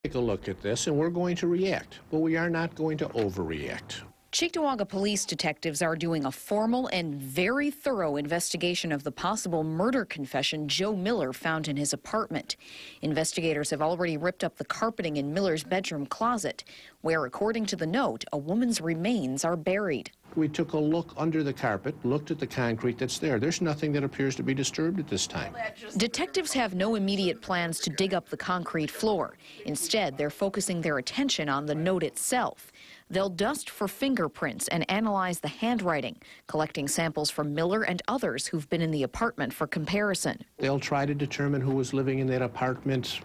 Take a look at this, and we're going to react, but we are not going to overreact. Cheektowaga police detectives are doing a formal and very thorough investigation of the possible murder confession Joe Miller found in his apartment. Investigators have already ripped up the carpeting in Miller's bedroom closet, where, according to the note, a woman's remains are buried. We took a look under the carpet, looked at the concrete that's there. There's nothing that appears to be disturbed at this time. Detectives have no immediate plans to dig up the concrete floor. Instead, they're focusing their attention on the note itself. They'll dust for fingerprints and analyze the handwriting, collecting samples from Miller and others who've been in the apartment for comparison. They'll try to determine who was living in that apartment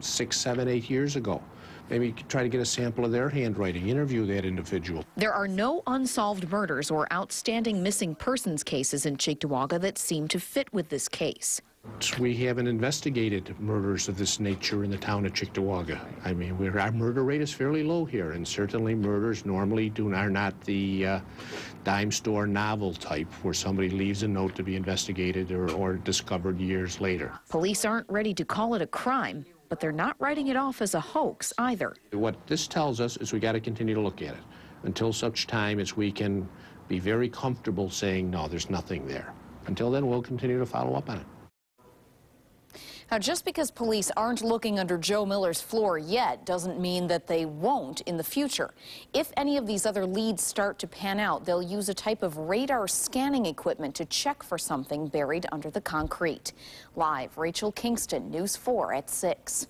6, 7, 8 years ago. Maybe try to get a sample of their handwriting, interview that individual. There are no unsolved murders or outstanding missing persons cases in Cheektowaga that seem to fit with this case. We haven't investigated murders of this nature in the town of Cheektowaga. I mean, our murder rate is fairly low here, and certainly murders normally are not the dime store novel type where somebody leaves a note to be investigated or discovered years later. Police aren't ready to call it a crime, but they're not writing it off as a hoax either. What this tells us is we got to continue to look at it until such time as we can be very comfortable saying, no, there's nothing there. Until then, we'll continue to follow up on it. Now, just because police aren't looking under Joe Miller's floor yet doesn't mean that they won't in the future. If any of these other leads start to pan out, they'll use a type of radar scanning equipment to check for something buried under the concrete. Live, Rachel Kingston, News 4 at 6.